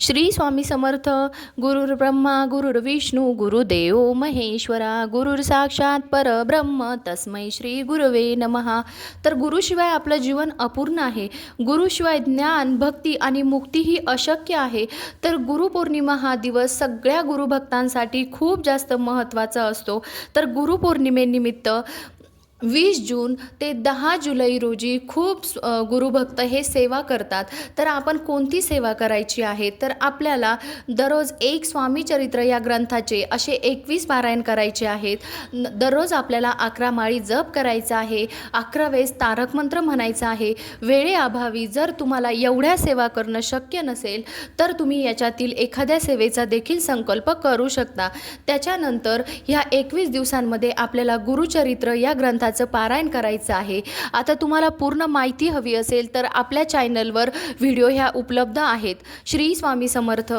श्री स्वामी समर्थ. गुरुर् ब्रह्मा गुरुर्विष्णू गुरुदेव महेश्वरा, गुरुर साक्षात परब्रह्म तस्मै श्री गुरवे नमः. तर गुरुशिवाय आपलं जीवन अपूर्ण आहे. गुरुशिवाय ज्ञान, भक्ती आणि मुक्ती ही अशक्य आहे. तर गुरुपौर्णिमा हा दिवस सगळ्या गुरुभक्तांसाठी खूप जास्त महत्त्वाचा असतो. तर गुरुपौर्णिमेनिमित्त 20 जून ते 10 जुलै रोजी खूप गुरुभक्त हे सेवा करतात. तर आपण कोणती सेवा करायची आहे, तर आपल्याला दररोज एक स्वामीचरित्र या ग्रंथाचे असे 21 पारायण करायचे आहेत. दररोज आपल्याला 11 माळी जप करायचा आहे. 11 वेळेस तारक मंत्र म्हणायचा आहे. वेळेअभावी जर तुम्हाला एवढ्या सेवा करणं शक्य नसेल तर तुम्ही याच्यातील एखाद्या सेवेचा देखील संकल्प करू शकता. त्याच्यानंतर ह्या 21 दिवसांमध्ये आपल्याला गुरुचरित्र या ग्रंथाचं पारायण करायचं आहे. आता तुम्हाला पूर्ण माहिती हवी असेल तर आपल्या चॅनलवर व्हिडिओ ह्या उपलब्ध आहेत. श्री स्वामी समर्थ.